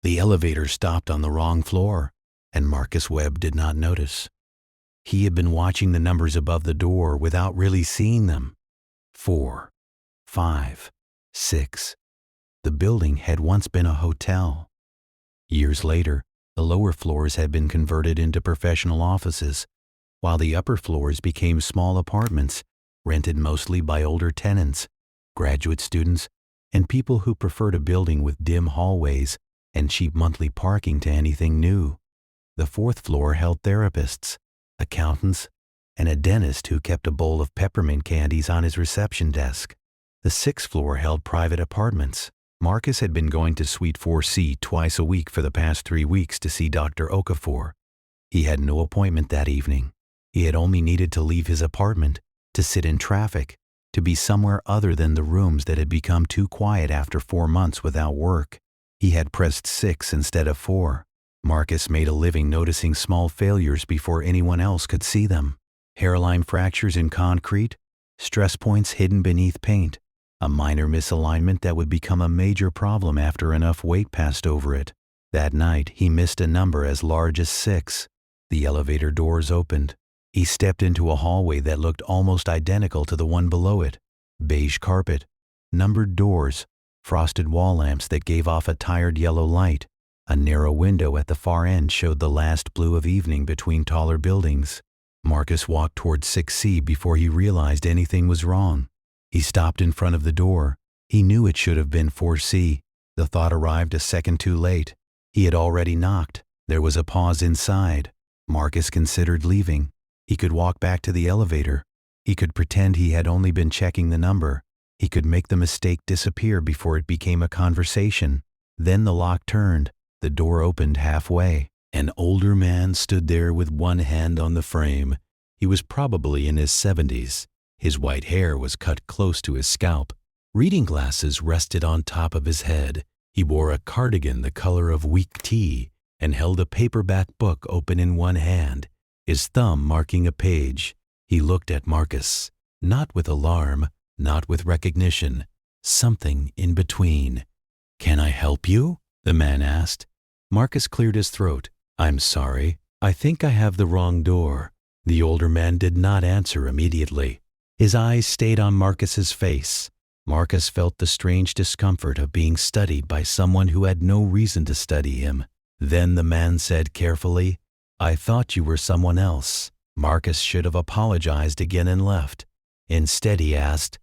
The elevator stopped on the wrong floor, and Marcus Webb did not notice. He had been watching the numbers above the door without really seeing them. 4, 5, 6. The building had once been a hotel. Years later, the lower floors had been converted into professional offices, while the upper floors became small apartments rented mostly by older tenants, graduate students, and people who preferred a building with dim hallways and cheap monthly parking to anything new. The fourth floor held therapists, accountants, and a dentist who kept a bowl of peppermint candies on his reception desk. The sixth floor held private apartments. Marcus had been going to Suite 4C twice a week for the past 3 weeks to see Dr. Okafor. He had no appointment that evening. He had only needed to leave his apartment, to sit in traffic, to be somewhere other than the rooms that had become too quiet after 4 months without work. He had pressed 6 instead of 4. Marcus made a living noticing small failures before anyone else could see them. Hairline fractures in concrete, stress points hidden beneath paint, a minor misalignment that would become a major problem after enough weight passed over it. That night, he missed a number as large as 6. The elevator doors opened. He stepped into a hallway that looked almost identical to the one below it. Beige carpet, numbered doors, frosted wall lamps that gave off a tired yellow light. A narrow window at the far end showed the last blue of evening between taller buildings. Marcus walked toward 6C before he realized anything was wrong. He stopped in front of the door. He knew it should have been 4C. The thought arrived a second too late. He had already knocked. There was a pause inside. Marcus considered leaving. He could walk back to the elevator. He could pretend he had only been checking the number. He could make the mistake disappear before it became a conversation. Then the lock turned. The door opened halfway. An older man stood there with one hand on the frame. He was probably in his 70s. His white hair was cut close to his scalp. Reading glasses rested on top of his head. He wore a cardigan the color of weak tea and held a paperback book open in one hand, his thumb marking a page. He looked at Marcus, not with alarm, not with recognition, something in between. "Can I help you?" the man asked. Marcus cleared his throat. "I'm sorry. I think I have the wrong door." The older man did not answer immediately. His eyes stayed on Marcus's face. Marcus felt the strange discomfort of being studied by someone who had no reason to study him. Then the man said carefully, "I thought you were someone else." Marcus should have apologized again and left. Instead he asked,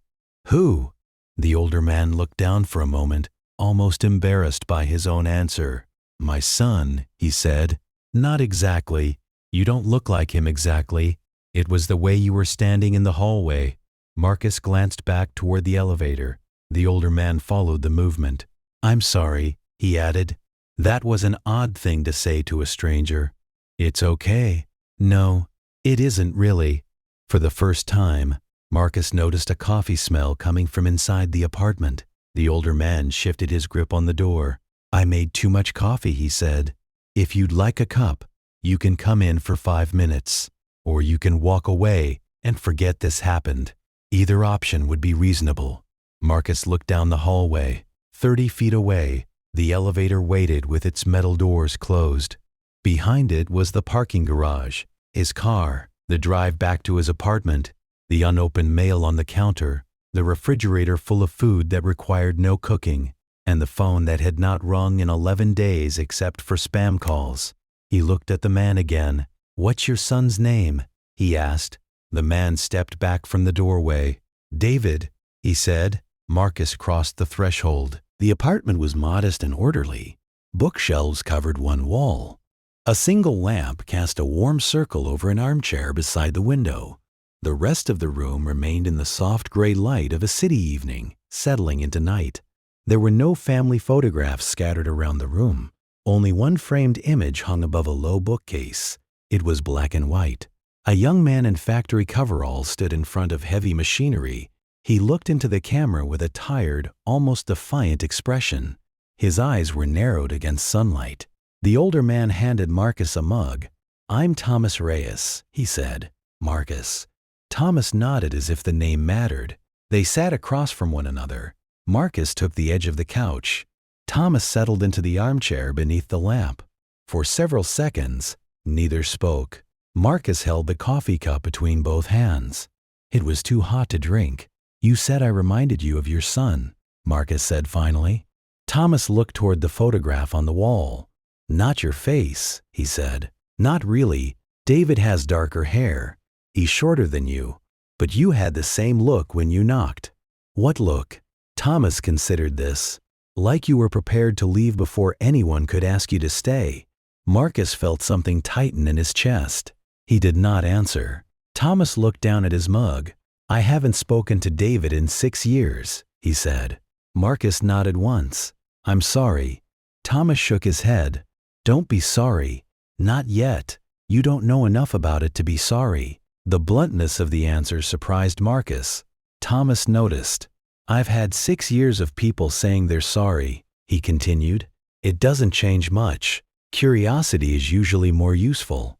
"Who?" The older man looked down for a moment, almost embarrassed by his own answer. "My son," he said. "Not exactly. You don't look like him exactly. It was the way you were standing in the hallway." Marcus glanced back toward the elevator. The older man followed the movement. "I'm sorry," he added. "That was an odd thing to say to a stranger." "It's okay." "No, it isn't really." For the first time, Marcus noticed a coffee smell coming from inside the apartment. The older man shifted his grip on the door. "I made too much coffee," he said. "If you'd like a cup, you can come in for 5 minutes, or you can walk away and forget this happened. Either option would be reasonable." Marcus looked down the hallway. 30 feet away, the elevator waited with its metal doors closed. Behind it was the parking garage, his car, the drive back to his apartment, the unopened mail on the counter, the refrigerator full of food that required no cooking, and the phone that had not rung in 11 days except for spam calls. He looked at the man again. "What's your son's name?" he asked. The man stepped back from the doorway. "David," he said. Marcus crossed the threshold. The apartment was modest and orderly. Bookshelves covered one wall. A single lamp cast a warm circle over an armchair beside the window. The rest of the room remained in the soft gray light of a city evening, settling into night. There were no family photographs scattered around the room. Only one framed image hung above a low bookcase. It was black and white. A young man in factory coveralls stood in front of heavy machinery. He looked into the camera with a tired, almost defiant expression. His eyes were narrowed against sunlight. The older man handed Marcus a mug. "I'm Thomas Reyes," he said. "Marcus." Thomas nodded as if the name mattered. They sat across from one another. Marcus took the edge of the couch. Thomas settled into the armchair beneath the lamp. For several seconds, neither spoke. Marcus held the coffee cup between both hands. It was too hot to drink. You said I reminded you of your son, Marcus said finally. Thomas looked toward the photograph on the wall. Not your face, he said. Not really. David has darker hair. He's shorter than you. But you had the same look when you knocked. What look? Thomas considered this. Like you were prepared to leave before anyone could ask you to stay. Marcus felt something tighten in his chest. He did not answer. Thomas looked down at his mug. I haven't spoken to David in 6 years, he said. Marcus nodded once. I'm sorry. Thomas shook his head. Don't be sorry. Not yet. You don't know enough about it to be sorry. The bluntness of the answer surprised Marcus. Thomas noticed. I've had 6 years of people saying they're sorry, he continued. It doesn't change much. Curiosity is usually more useful.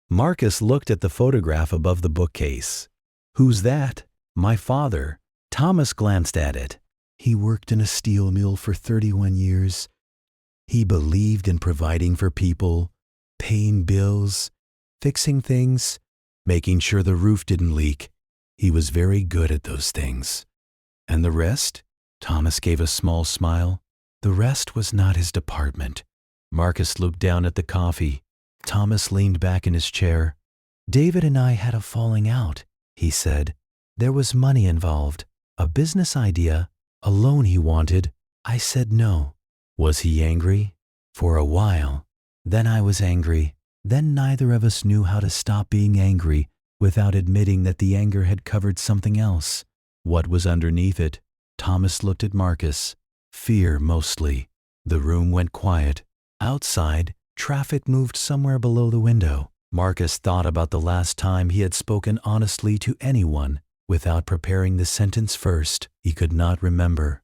Marcus looked at the photograph above the bookcase. Who's that? My father. Thomas glanced at it. He worked in a steel mill for 31 years. He believed in providing for people, paying bills, fixing things, making sure the roof didn't leak. He was very good at those things. And the rest? Thomas gave a small smile. The rest was not his department. Marcus looked down at the coffee. Thomas leaned back in his chair. David and I had a falling out, he said. There was money involved, a business idea, a loan he wanted. I said no. Was he angry? For a while. Then I was angry. Then neither of us knew how to stop being angry without admitting that the anger had covered something else. What was underneath it? Thomas looked at Marcus. Fear, mostly. The room went quiet. Outside, traffic moved somewhere below the window. Marcus thought about the last time he had spoken honestly to anyone without preparing the sentence first. He could not remember.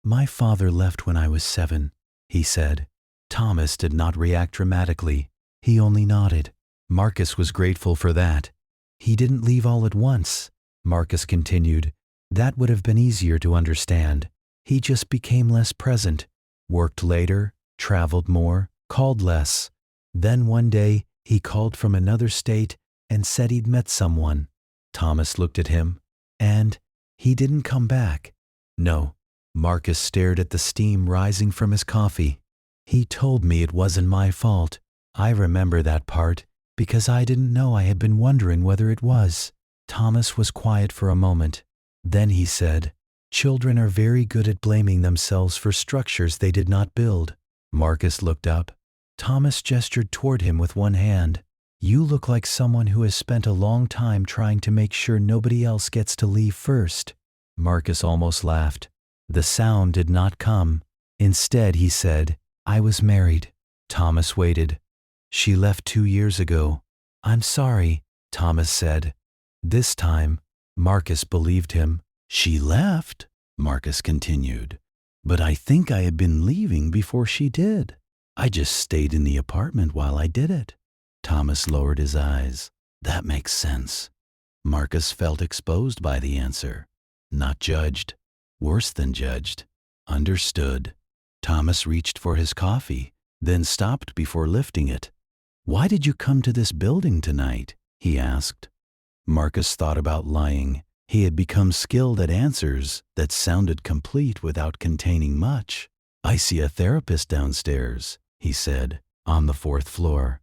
My father left when I was 7, he said. Thomas did not react dramatically. He only nodded. Marcus was grateful for that. He didn't leave all at once, Marcus continued. That would have been easier to understand. He just became less present, worked later, traveled more, called less. Then one day, he called from another state and said he'd met someone. Thomas looked at him, and he didn't come back. No. Marcus stared at the steam rising from his coffee. He told me it wasn't my fault. I remember that part, because I didn't know I had been wondering whether it was. Thomas was quiet for a moment. Then he said, children are very good at blaming themselves for structures they did not build. Marcus looked up. Thomas gestured toward him with one hand. You look like someone who has spent a long time trying to make sure nobody else gets to leave first. Marcus almost laughed. The sound did not come. Instead, he said, I was married. Thomas waited. She left 2 years ago. I'm sorry, Thomas said. This time, Marcus believed him. She left, Marcus continued. But I think I had been leaving before she did. I just stayed in the apartment while I did it. Thomas lowered his eyes. That makes sense. Marcus felt exposed by the answer. Not judged. Worse than judged. Understood. Thomas reached for his coffee, then stopped before lifting it. Why did you come to this building tonight? He asked. Marcus thought about lying. He had become skilled at answers that sounded complete without containing much. I see a therapist downstairs, he said, on the 4th floor.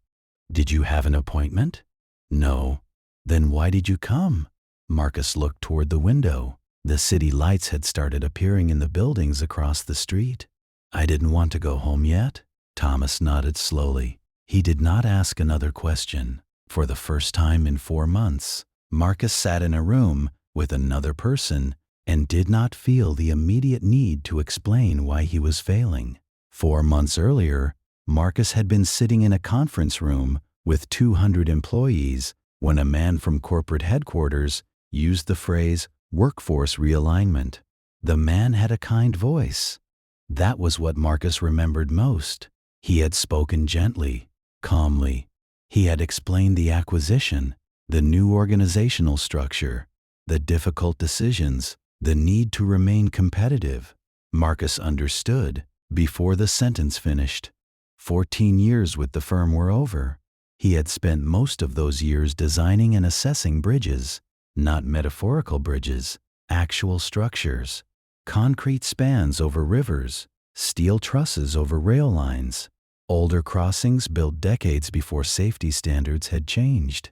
Did you have an appointment? No. Then why did you come? Marcus looked toward the window. The city lights had started appearing in the buildings across the street. I didn't want to go home yet. Thomas nodded slowly. He did not ask another question. For the first time in 4 months, Marcus sat in a room with another person and did not feel the immediate need to explain why he was failing. 4 months earlier, Marcus had been sitting in a conference room with 200 employees when a man from corporate headquarters used the phrase workforce realignment. The man had a kind voice. That was what Marcus remembered most. He had spoken gently, calmly. He had explained the acquisition, the new organizational structure, the difficult decisions, the need to remain competitive. Marcus understood. Before the sentence finished, 14 years with the firm were over. He had spent most of those years designing and assessing bridges, not metaphorical bridges, actual structures, concrete spans over rivers, steel trusses over rail lines, older crossings built decades before safety standards had changed.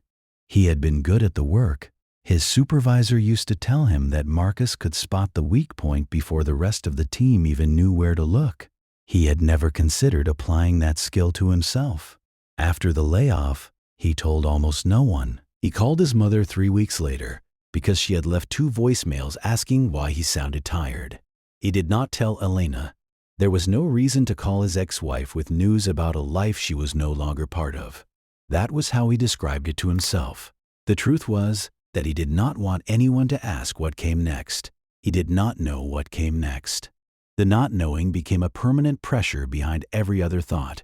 He had been good at the work. His supervisor used to tell him that Marcus could spot the weak point before the rest of the team even knew where to look. He had never considered applying that skill to himself. After the layoff, he told almost no one. He called his mother 3 weeks later because she had left 2 voicemails asking why he sounded tired. He did not tell Elena. There was no reason to call his ex-wife with news about a life she was no longer part of. That was how he described it to himself. The truth was that he did not want anyone to ask what came next. He did not know what came next. The not knowing became a permanent pressure behind every other thought.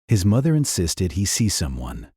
His mother insisted he see someone.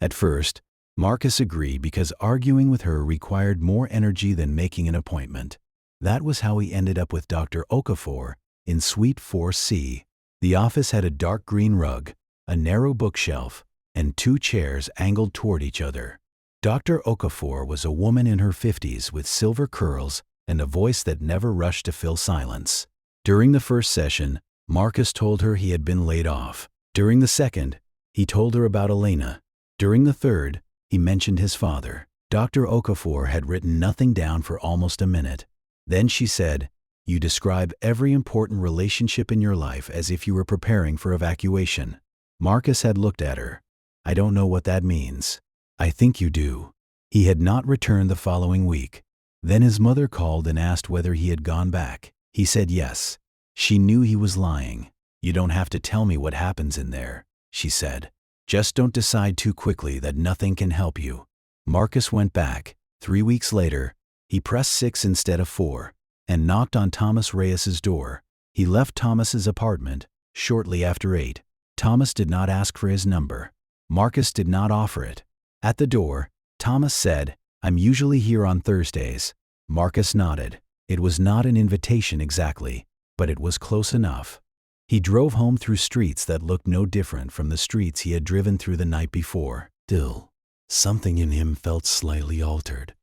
At first, Marcus agreed because arguing with her required more energy than making an appointment. That was how he ended up with Dr. Okafor in Suite 4C. The office had a dark green rug, a narrow bookshelf, and 2 chairs angled toward each other. Dr. Okafor was a woman in her 50s with silver curls and a voice that never rushed to fill silence. During the first session, Marcus told her he had been laid off. During the second, he told her about Elena. During the third, he mentioned his father. Dr. Okafor had written nothing down for almost a minute. Then she said, "You describe every important relationship in your life as if you were preparing for evacuation." Marcus had looked at her. "I don't know what that means." "I think you do." He had not returned the following week. Then his mother called and asked whether he had gone back. He said yes. She knew he was lying. "You don't have to tell me what happens in there," she said. "Just don't decide too quickly that nothing can help you." Marcus went back. 3 weeks later, he pressed 6 instead of 4 and knocked on Thomas Reyes's door. He left Thomas's apartment shortly after 8. Thomas did not ask for his number. Marcus did not offer it. At the door, Thomas said, "I'm usually here on Thursdays." Marcus nodded. It was not an invitation exactly, but it was close enough. He drove home through streets that looked no different from the streets he had driven through the night before. Still, something in him felt slightly altered.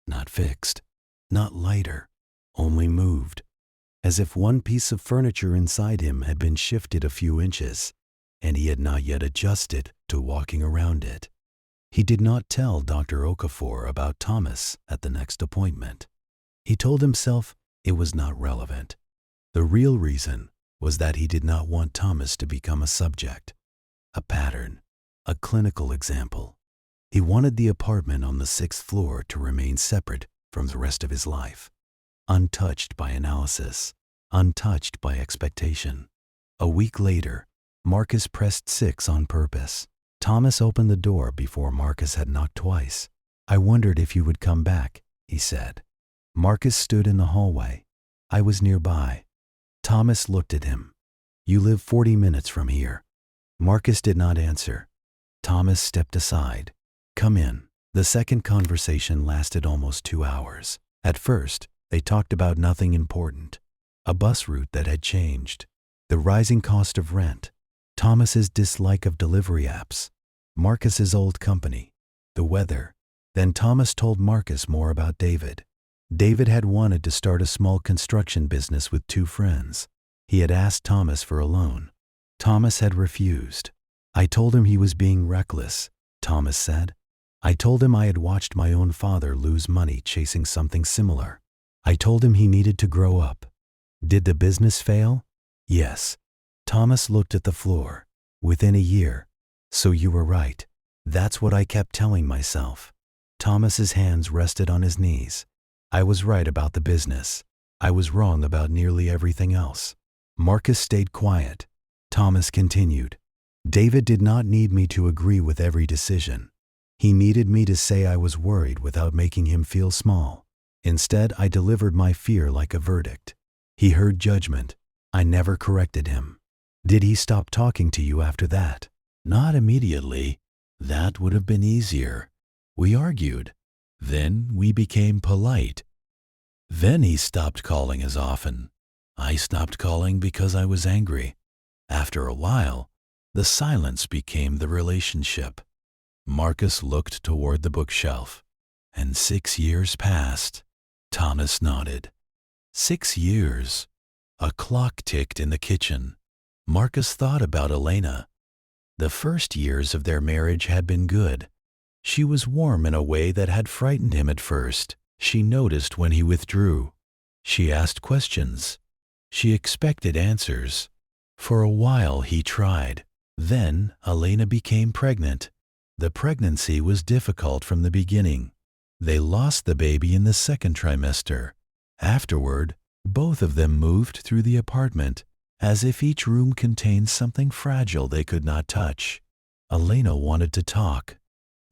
Not fixed, not lighter, only moved, as if one piece of furniture inside him had been shifted a few inches, and he had not yet adjusted to walking around it. He did not tell Dr. Okafor about Thomas at the next appointment. He told himself it was not relevant. The real reason was that he did not want Thomas to become a subject, a pattern, a clinical example. He wanted the apartment on the 6th floor to remain separate from the rest of his life, untouched by analysis, untouched by expectation. A week later, Marcus pressed 6 on purpose. Thomas opened the door before Marcus had knocked twice. "I wondered if you would come back," he said. Marcus stood in the hallway. I was nearby. Thomas looked at him. "You live 40 minutes from here." Marcus did not answer. Thomas stepped aside. "Come in." The second conversation lasted almost 2 hours. At first, they talked about nothing important. A bus route that had changed, the rising cost of rent, Thomas's dislike of delivery apps, Marcus's old company, the weather. Then Thomas told Marcus more about David. David had wanted to start a small construction business with 2 friends. He had asked Thomas for a loan. Thomas had refused. "I told him he was being reckless," Thomas said. "I told him I had watched my own father lose money chasing something similar. I told him he needed to grow up." "Did the business fail?" "Yes." Thomas looked at the floor. "Within a year." "So you were right." "That's what I kept telling myself." Thomas's hands rested on his knees. "I was right about the business. I was wrong about nearly everything else." Marcus stayed quiet. Thomas continued. "David did not need me to agree with every decision. He needed me to say I was worried without making him feel small. Instead, I delivered my fear like a verdict. He heard judgment. I never corrected him." "Did he stop talking to you after that?" "Not immediately. That would have been easier. We argued. Then we became polite. Then he stopped calling as often. I stopped calling because I was angry. After a while, the silence became the relationship. Marcus looked toward the bookshelf. And 6 years passed. Thomas nodded. 6 years. A clock ticked in the kitchen. Marcus thought about Elena. The first years of their marriage had been good. She was warm in a way that had frightened him at first. She noticed when he withdrew. She asked questions. She expected answers. For a while he tried. Then Elena became pregnant. The pregnancy was difficult from the beginning. They lost the baby in the second trimester. Afterward, both of them moved through the apartment, as if each room contained something fragile they could not touch. Elena wanted to talk.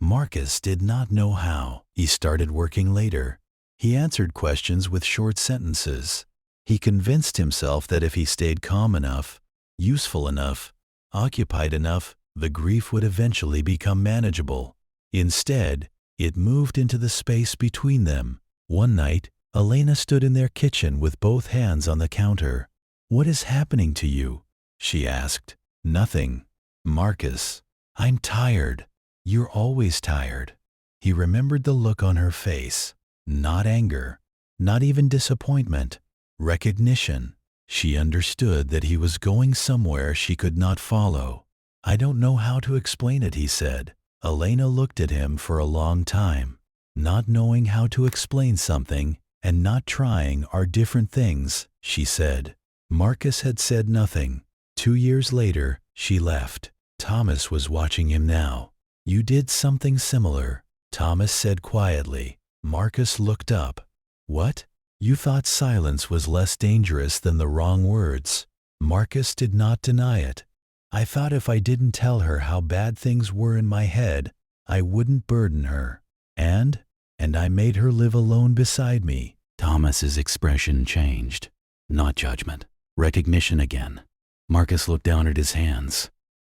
Marcus did not know how. He started working later. He answered questions with short sentences. He convinced himself that if he stayed calm enough, useful enough, occupied enough, the grief would eventually become manageable. Instead, it moved into the space between them. One night, Elena stood in their kitchen with both hands on the counter. "What is happening to you?" she asked. "Nothing." "Marcus, I'm tired." "You're always tired." He remembered the look on her face. Not anger, not even disappointment. Recognition. She understood that he was going somewhere she could not follow. "I don't know how to explain it," he said. Elena looked at him for a long time. Not knowing how to explain something and not trying are different things, she said. Marcus had said nothing. 2 years later, she left. Thomas was watching him now. "You did something similar," Thomas said quietly. Marcus looked up. "What?" "You thought silence was less dangerous than the wrong words." Marcus did not deny it. "I thought if I didn't tell her how bad things were in my head, I wouldn't burden her. And I made her live alone beside me." Thomas's expression changed. Not judgment. Recognition again. Marcus looked down at his hands.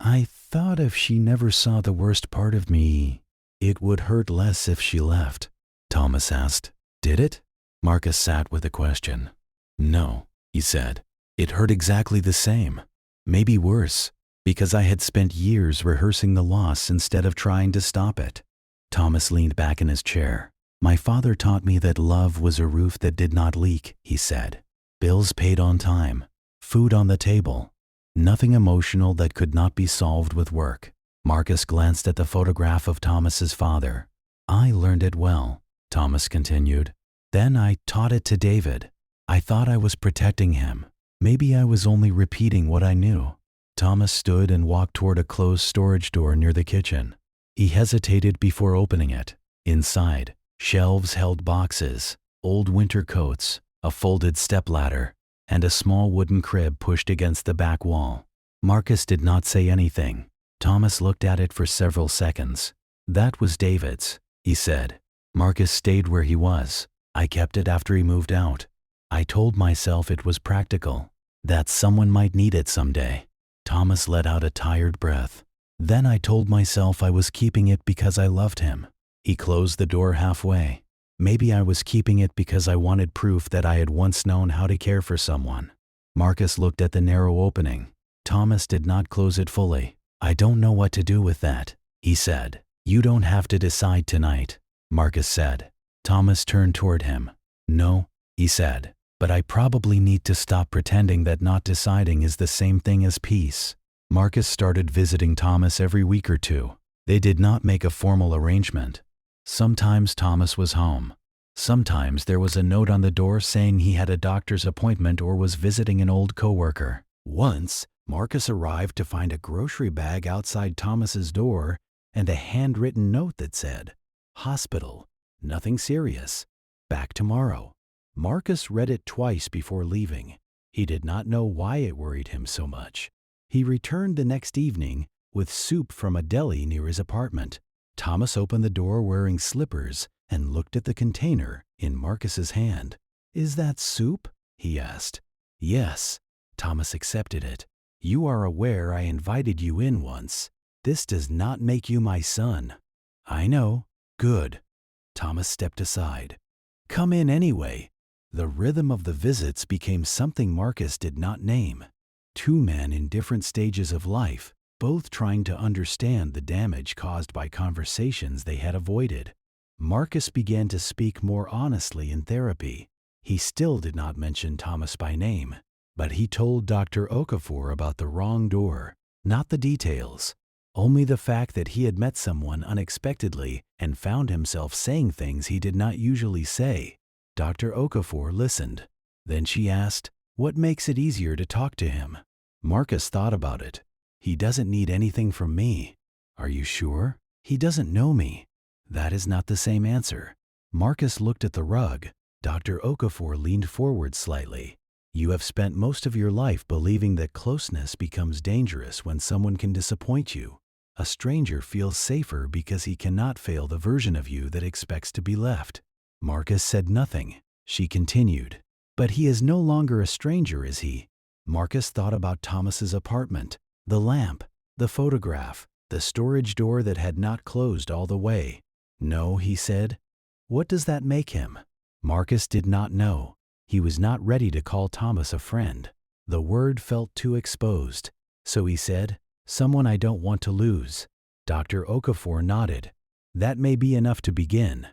"I thought if she never saw the worst part of me, it would hurt less if she left." Thomas asked. "Did it?" Marcus sat with the question. "No," he said. "It hurt exactly the same. Maybe worse, because I had spent years rehearsing the loss instead of trying to stop it." Thomas leaned back in his chair. "My father taught me that love was a roof that did not leak," he said. "Bills paid on time, food on the table, nothing emotional that could not be solved with work." Marcus glanced at the photograph of Thomas's father. "I learned it well," Thomas continued. "Then I taught it to David. I thought I was protecting him. Maybe I was only repeating what I knew." Thomas stood and walked toward a closed storage door near the kitchen. He hesitated before opening it. Inside, shelves held boxes, old winter coats, a folded stepladder, and a small wooden crib pushed against the back wall. Marcus did not say anything. Thomas looked at it for several seconds. "That was David's," he said. Marcus stayed where he was. "I kept it after he moved out. I told myself it was practical, that someone might need it someday." Thomas let out a tired breath. "Then I told myself I was keeping it because I loved him." He closed the door halfway. "Maybe I was keeping it because I wanted proof that I had once known how to care for someone." Marcus looked at the narrow opening. Thomas did not close it fully. "I don't know what to do with that," he said. "You don't have to decide tonight," Marcus said. Thomas turned toward him. "No," he said, "but I probably need to stop pretending that not deciding is the same thing as peace." Marcus started visiting Thomas every week or two. They did not make a formal arrangement. Sometimes Thomas was home. Sometimes there was a note on the door saying he had a doctor's appointment or was visiting an old coworker. Once, Marcus arrived to find a grocery bag outside Thomas's door and a handwritten note that said, "Hospital. Nothing serious. Back tomorrow." Marcus read it twice before leaving. He did not know why it worried him so much. He returned the next evening with soup from a deli near his apartment. Thomas opened the door wearing slippers and looked at the container in Marcus's hand. "Is that soup?" he asked. "Yes." Thomas accepted it. "You are aware I invited you in once. This does not make you my son." "I know." "Good." Thomas stepped aside. "Come in anyway. The rhythm of the visits became something Marcus did not name. Two men in different stages of life, both trying to understand the damage caused by conversations they had avoided. Marcus began to speak more honestly in therapy. He still did not mention Thomas by name, but he told Dr. Okafor about the wrong door, not the details, only the fact that he had met someone unexpectedly and found himself saying things he did not usually say. Dr. Okafor listened. Then she asked, "What makes it easier to talk to him?" Marcus thought about it. "He doesn't need anything from me." "Are you sure?" "He doesn't know me." That is not the same answer. Marcus looked at the rug. Dr. Okafor leaned forward slightly. "You have spent most of your life believing that closeness becomes dangerous when someone can disappoint you. A stranger feels safer because he cannot fail the version of you that expects to be left." Marcus said nothing. She continued, "But he is no longer a stranger, is he?" Marcus thought about Thomas's apartment, the lamp, the photograph, the storage door that had not closed all the way. "No," he said. "What does that make him?" Marcus did not know. He was not ready to call Thomas a friend. The word felt too exposed. So he said, "Someone I don't want to lose." Dr. Okafor nodded. "That may be enough to begin."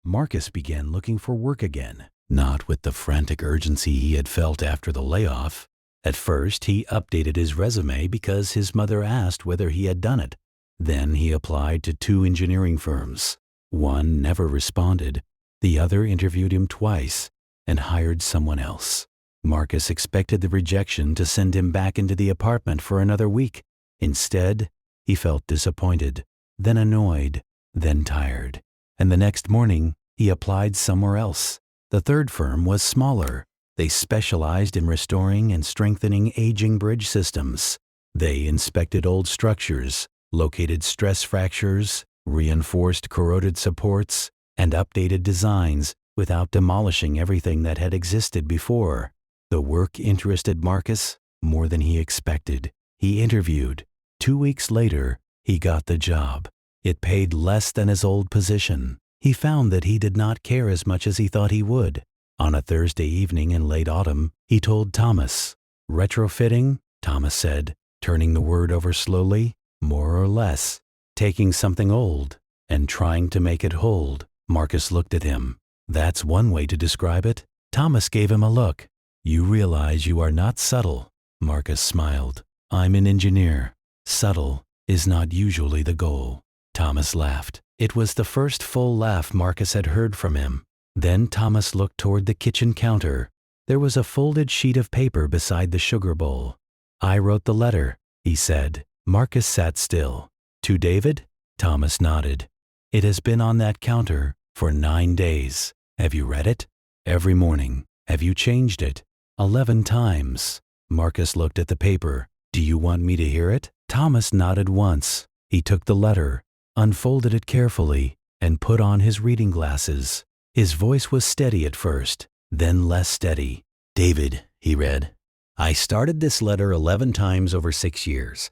Marcus began looking for work again, not with the frantic urgency he had felt after the layoff. At first, he updated his resume because his mother asked whether he had done it. Then he applied to 2 engineering firms. One never responded. The other interviewed him twice and hired someone else. Marcus expected the rejection to send him back into the apartment for another week. Instead, he felt disappointed, then annoyed, then tired. And the next morning, he applied somewhere else. The third firm was smaller. They specialized in restoring and strengthening aging bridge systems. They inspected old structures, located stress fractures, reinforced corroded supports, and updated designs without demolishing everything that had existed before. The work interested Marcus more than he expected. He interviewed. 2 weeks later, he got the job. It paid less than his old position. He found that he did not care as much as he thought he would. On a Thursday evening in late autumn, he told Thomas. "Retrofitting," Thomas said, turning the word over slowly. "More or less. Taking something old and trying to make it hold." Marcus looked at him. "That's one way to describe it." Thomas gave him a look. "You realize you are not subtle." Marcus smiled. "I'm an engineer. Subtle is not usually the goal." Thomas laughed. It was the first full laugh Marcus had heard from him. Then Thomas looked toward the kitchen counter. There was a folded sheet of paper beside the sugar bowl. "I wrote the letter," he said. Marcus sat still. "To David?" Thomas nodded. "It has been on that counter for 9 days. Have you read it?" "Every morning." "Have you changed it?" 11 times. Marcus looked at the paper. "Do you want me to hear it?" Thomas nodded once. He took the letter, unfolded it carefully, and put on his reading glasses. His voice was steady at first, then less steady. "David," he read, "I started this letter 11 times over 6 years.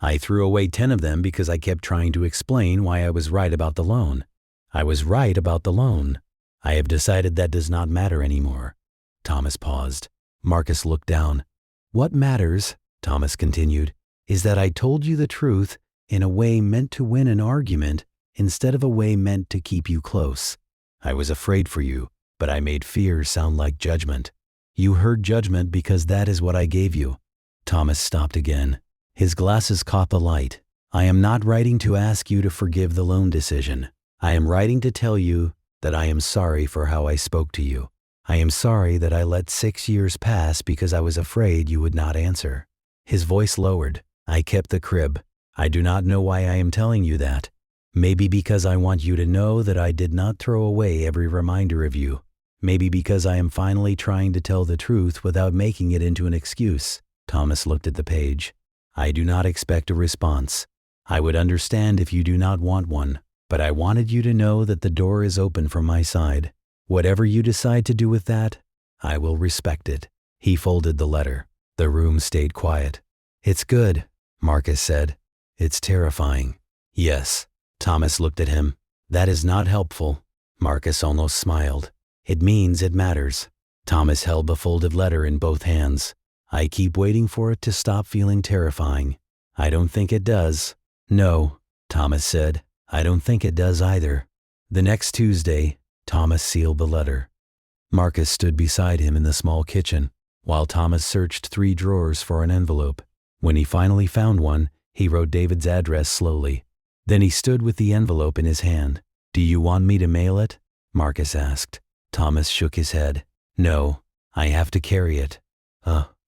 I threw away 10 of them because I kept trying to explain why I was right about the loan. I was right about the loan. I have decided that does not matter anymore." Thomas paused. Marcus looked down. "What matters," Thomas continued, "is that I told you the truth in a way meant to win an argument instead of a way meant to keep you close. I was afraid for you, but I made fear sound like judgment. You heard judgment because that is what I gave you." Thomas stopped again. His glasses caught the light. "I am not writing to ask you to forgive the loan decision. I am writing to tell you that I am sorry for how I spoke to you. I am sorry that I let 6 years pass because I was afraid you would not answer." His voice lowered. "I kept the crib. I do not know why I am telling you that. Maybe because I want you to know that I did not throw away every reminder of you. Maybe because I am finally trying to tell the truth without making it into an excuse." Thomas looked at the page. "I do not expect a response. I would understand if you do not want one, but I wanted you to know that the door is open from my side. Whatever you decide to do with that, I will respect it." He folded the letter. The room stayed quiet. "It's good," Marcus said. "It's terrifying." "Yes." Thomas looked at him. "That is not helpful." Marcus almost smiled. "It means it matters." Thomas held the folded letter in both hands. I keep waiting for it to stop feeling terrifying. I don't think it does. No, Thomas said. I don't think it does either. The next Tuesday, Thomas sealed the letter. Marcus stood beside him in the small kitchen, while Thomas searched 3 drawers for an envelope. When he finally found one, he wrote David's address slowly. Then he stood with the envelope in his hand. "Do you want me to mail it?" Marcus asked. Thomas shook his head. "No, I have to carry it."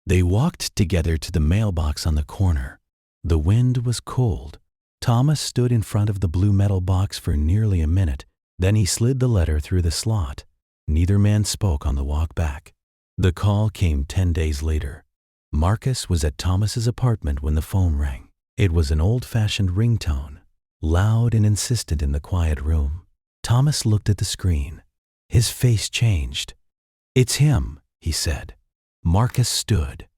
They walked together to the mailbox on the corner. The wind was cold. Thomas stood in front of the blue metal box for nearly a minute. Then he slid the letter through the slot. Neither man spoke on the walk back. The call came 10 days later. Marcus was at Thomas's apartment when the phone rang. It was an old-fashioned ringtone, loud and insistent in the quiet room. Thomas looked at the screen. His face changed. "It's him," he said. Marcus stood.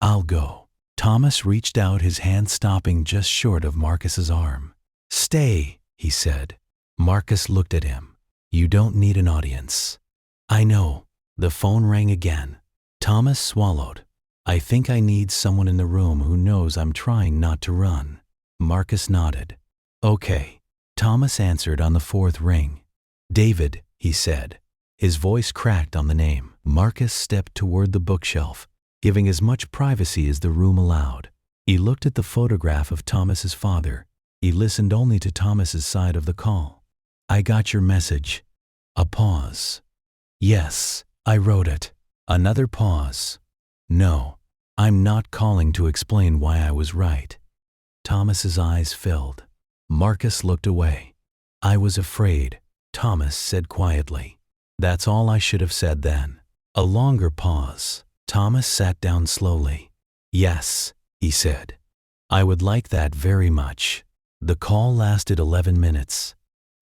"I'll go." Thomas reached out, his hand stopping just short of Marcus's arm. "Stay," he said. Marcus looked at him. "You don't need an audience." "I know." The phone rang again. Thomas swallowed. "I think I need someone in the room who knows I'm trying not to run." Marcus nodded. "Okay." Thomas answered on the 4th ring. "David," he said. His voice cracked on the name. Marcus stepped toward the bookshelf, giving as much privacy as the room allowed. He looked at the photograph of Thomas's father. He listened only to Thomas's side of the call. "I got your message." A pause. "Yes, I wrote it." Another pause. "No, I'm not calling to explain why I was right." Thomas's eyes filled. Marcus looked away. "I was afraid," Thomas said quietly. "That's all I should have said then." A longer pause. Thomas sat down slowly. "Yes," he said. "I would like that very much." The call lasted 11 minutes.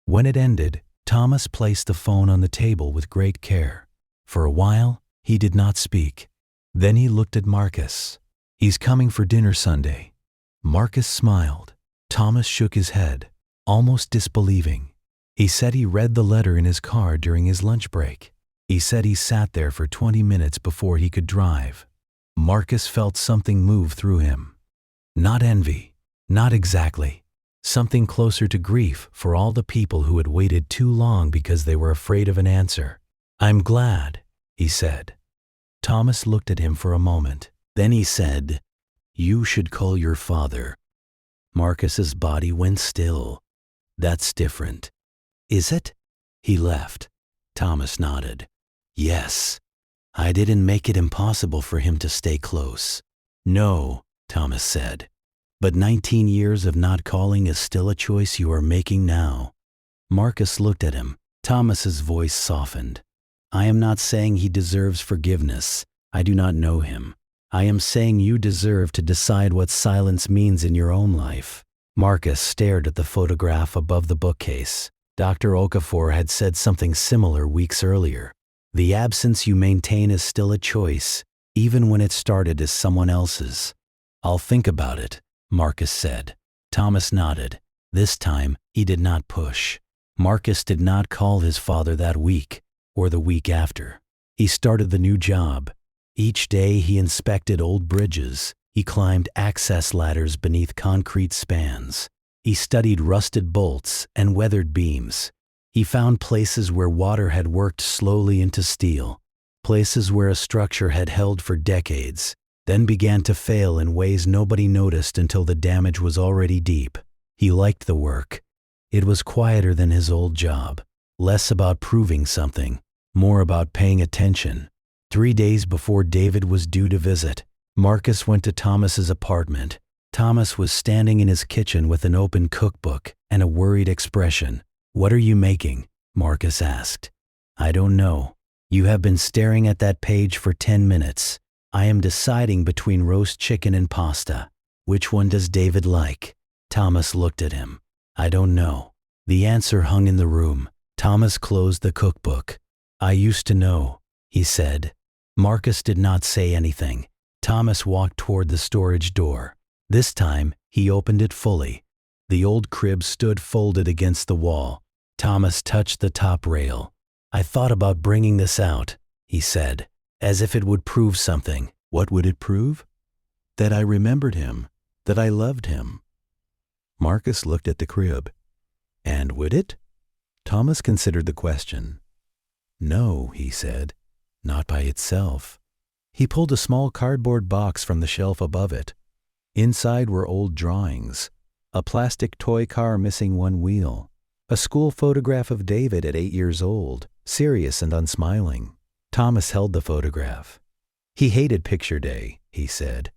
When it ended, Thomas placed the phone on the table with great care. For a while, he did not speak. Then he looked at Marcus. "He's coming for dinner Sunday." Marcus smiled. Thomas shook his head, almost disbelieving. He said he read the letter in his car during his lunch break. He said he sat there for 20 minutes before he could drive. Marcus felt something move through him. Not envy, not exactly. Something closer to grief for all the people who had waited too long because they were afraid of an answer. "I'm glad," he said. Thomas looked at him for a moment. Then he said, "You should call your father." Marcus's body went still. "That's different." "Is it?" He left. Thomas nodded. "Yes. I didn't make it impossible for him to stay close." "No," Thomas said. "But 19 years of not calling is still a choice you are making now." Marcus looked at him. Thomas's voice softened. "I am not saying he deserves forgiveness. I do not know him. I am saying you deserve to decide what silence means in your own life." Marcus stared at the photograph above the bookcase. Dr. Okafor had said something similar weeks earlier. The absence you maintain is still a choice, even when it started as someone else's. "I'll think about it," Marcus said. Thomas nodded. This time, he did not push. Marcus did not call his father that week, or the week after. He started the new job. Each day he inspected old bridges. He climbed access ladders beneath concrete spans. He studied rusted bolts and weathered beams. He found places where water had worked slowly into steel, places where a structure had held for decades, then began to fail in ways nobody noticed until the damage was already deep. He liked the work. It was quieter than his old job, less about proving something, more about paying attention. 3 days before David was due to visit, Marcus went to Thomas's apartment. Thomas was standing in his kitchen with an open cookbook and a worried expression. "What are you making?" Marcus asked. "I don't know. You have been staring at that page for 10 minutes. I am deciding between roast chicken and pasta. Which one does David like?" Thomas looked at him. "I don't know." The answer hung in the room. Thomas closed the cookbook. "I used to know," he said. Marcus did not say anything. Thomas walked toward the storage door. This time, he opened it fully. The old crib stood folded against the wall. Thomas touched the top rail. "I thought about bringing this out," he said. as if it would prove something. What would it prove? That I remembered him, that I loved him. Marcus looked at the crib. And would it? Thomas considered the question. No, he said, not by itself. He pulled a small cardboard box from the shelf above it. Inside were old drawings, a plastic toy car missing one wheel, a school photograph of David at 8 years old, serious and unsmiling. Thomas held the photograph. He hated picture day, he said.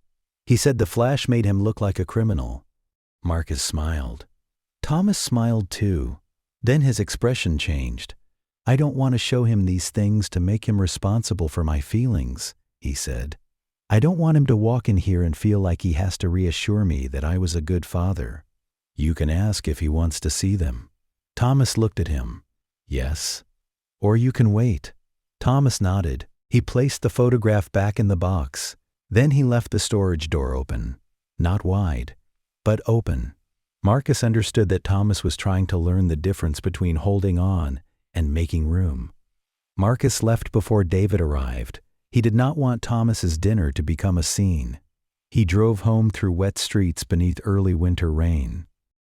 He said the flash made him look like a criminal. Marcus smiled. Thomas smiled too. Then his expression changed. I don't want to show him these things to make him responsible for my feelings, he said. I don't want him to walk in here and feel like he has to reassure me that I was a good father. You can ask if he wants to see them. Thomas looked at him. Yes. Or you can wait. Thomas nodded. He placed the photograph back in the box. Then he left the storage door open. Not wide, but open. Marcus understood that Thomas was trying to learn the difference between holding on and making room. Marcus left before David arrived. He did not want Thomas's dinner to become a scene. He drove home through wet streets beneath early winter rain.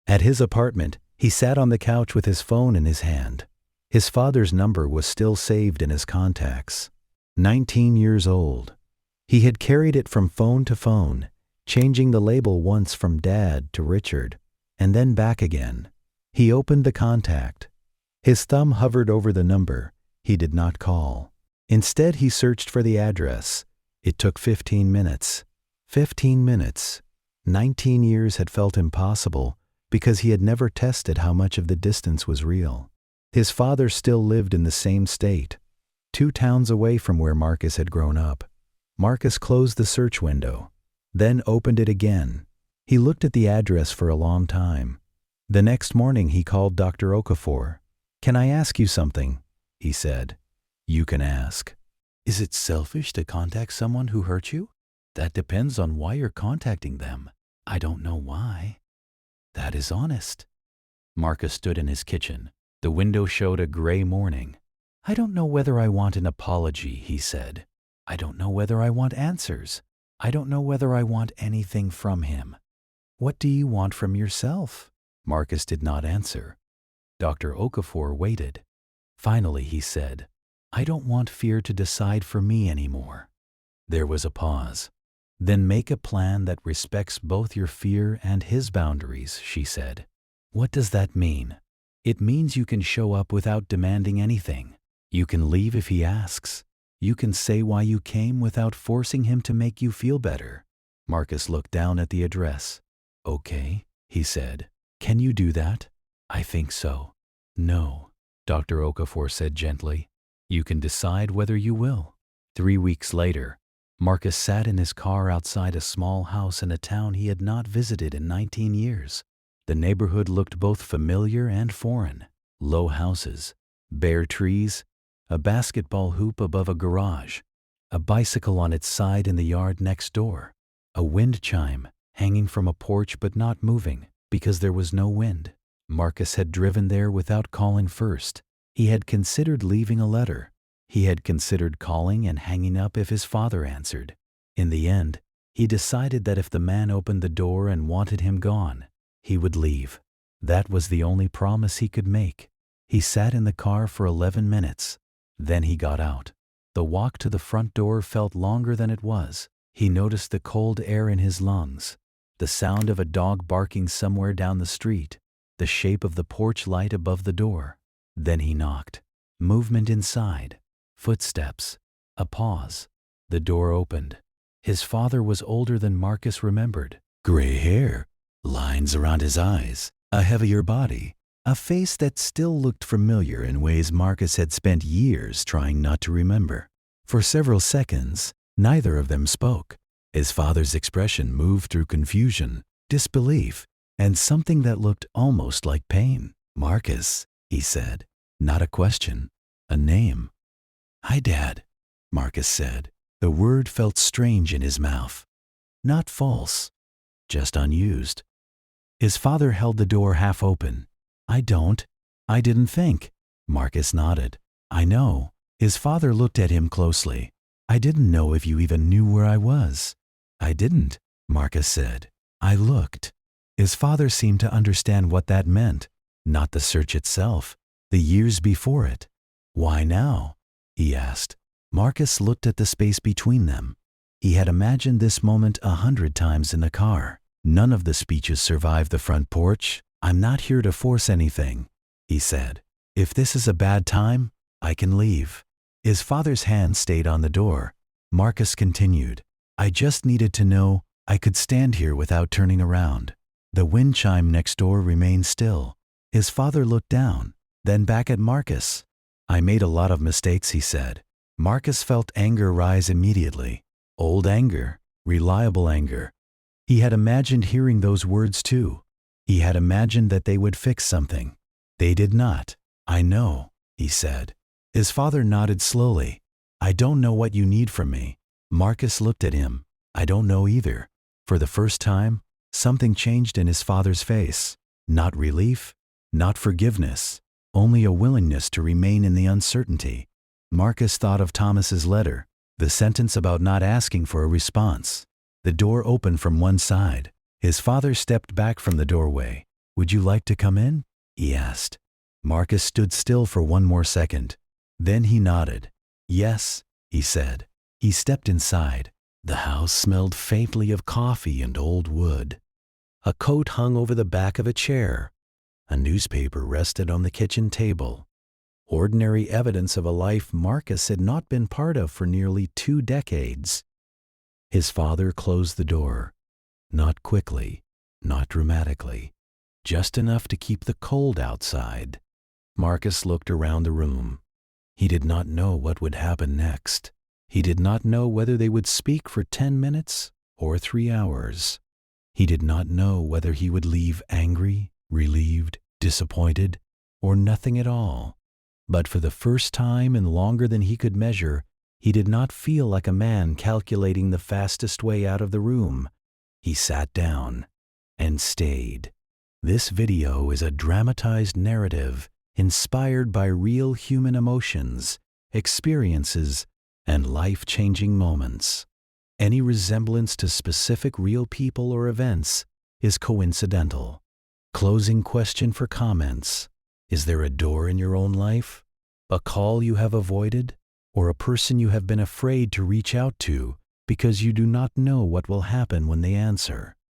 At his apartment, he sat on the couch with his phone in his hand. His father's number was still saved in his contacts. 19 years old. He had carried it from phone to phone, changing the label once from Dad to Richard, and then back again. He opened the contact. His thumb hovered over the number. He did not call. Instead, he searched for the address. It took 15 minutes. 15 minutes. 19 years had felt impossible because he had never tested how much of the distance was real. His father still lived in the same state, 2 towns away from where Marcus had grown up. Marcus closed the search window, then opened it again. He looked at the address for a long time. The next morning he called Dr. Okafor. Can I ask you something? He said. You can ask. Is it selfish to contact someone who hurt you? That depends on why you're contacting them. I don't know why. That is honest. Marcus stood in his kitchen. The window showed a gray morning. I don't know whether I want an apology, he said. I don't know whether I want answers. I don't know whether I want anything from him. What do you want from yourself? Marcus did not answer. Dr. Okafor waited. Finally, he said, I don't want fear to decide for me anymore. There was a pause. Then make a plan that respects both your fear and his boundaries, she said. What does that mean? It means you can show up without demanding anything. You can leave if he asks. You can say why you came without forcing him to make you feel better. Marcus looked down at the address. Okay, he said. Can you do that? I think so. No, Dr. Okafor said gently. You can decide whether you will. 3 weeks later, Marcus sat in his car outside a small house in a town he had not visited in 19 years. The neighborhood looked both familiar and foreign. Low houses, bare trees, a basketball hoop above a garage, a bicycle on its side in the yard next door, a wind chime hanging from a porch but not moving because there was no wind. Marcus had driven there without calling first. He had considered leaving a letter. He had considered calling and hanging up if his father answered. In the end, he decided that if the man opened the door and wanted him gone, he would leave. That was the only promise he could make. He sat in the car for 11 minutes. Then he got out. The walk to the front door felt longer than it was. He noticed the cold air in his lungs, the sound of a dog barking somewhere down the street, the shape of the porch light above the door. Then he knocked. Movement inside. Footsteps. A pause. The door opened. His father was older than Marcus remembered. Gray hair, lines around his eyes, a heavier body, a face that still looked familiar in ways Marcus had spent years trying not to remember. For several seconds, neither of them spoke. His father's expression moved through confusion, disbelief, and something that looked almost like pain. Marcus, he said. Not a question, a name. Hi, Dad, Marcus said. The word felt strange in his mouth. Not false, just unused. His father held the door half open. I didn't think. Marcus nodded. I know. His father looked at him closely. I didn't know if you even knew where I was. I didn't, Marcus said. I looked. His father seemed to understand what that meant, not the search itself, the years before it. Why now? He asked. Marcus looked at the space between them. He had imagined this moment 100 times in the car. None of the speeches survived the front porch. I'm not here to force anything, he said. If this is a bad time, I can leave. His father's hand stayed on the door. Marcus continued. I just needed to know I could stand here without turning around. The wind chime next door remained still. His father looked down, then back at Marcus. I made a lot of mistakes, he said. Marcus felt anger rise immediately. Old anger, reliable anger. He had imagined hearing those words too. He had imagined that they would fix something. They did not. I know, he said. His father nodded slowly. I don't know what you need from me. Marcus looked at him. I don't know either. For the first time, something changed in his father's face. Not relief, not forgiveness, only a willingness to remain in the uncertainty. Marcus thought of Thomas's letter, the sentence about not asking for a response. The door opened from one side. His father stepped back from the doorway. Would you like to come in? He asked. Marcus stood still for one more second. Then he nodded. Yes, he said. He stepped inside. The house smelled faintly of coffee and old wood. A coat hung over the back of a chair. A newspaper rested on the kitchen table. Ordinary evidence of a life Marcus had not been part of for nearly 2 decades. His father closed the door. Not quickly, not dramatically, just enough to keep the cold outside. Marcus looked around the room. He did not know what would happen next. He did not know whether they would speak for 10 minutes or 3 hours. He did not know whether he would leave angry, relieved, disappointed, or nothing at all. But for the first time in longer than he could measure, he did not feel like a man calculating the fastest way out of the room. He sat down and stayed. This video is a dramatized narrative inspired by real human emotions, experiences, and life-changing moments. Any resemblance to specific real people or events is coincidental. Closing question for comments. Is there a door in your own life? A call you have avoided? Or a person you have been afraid to reach out to because you do not know what will happen when they answer?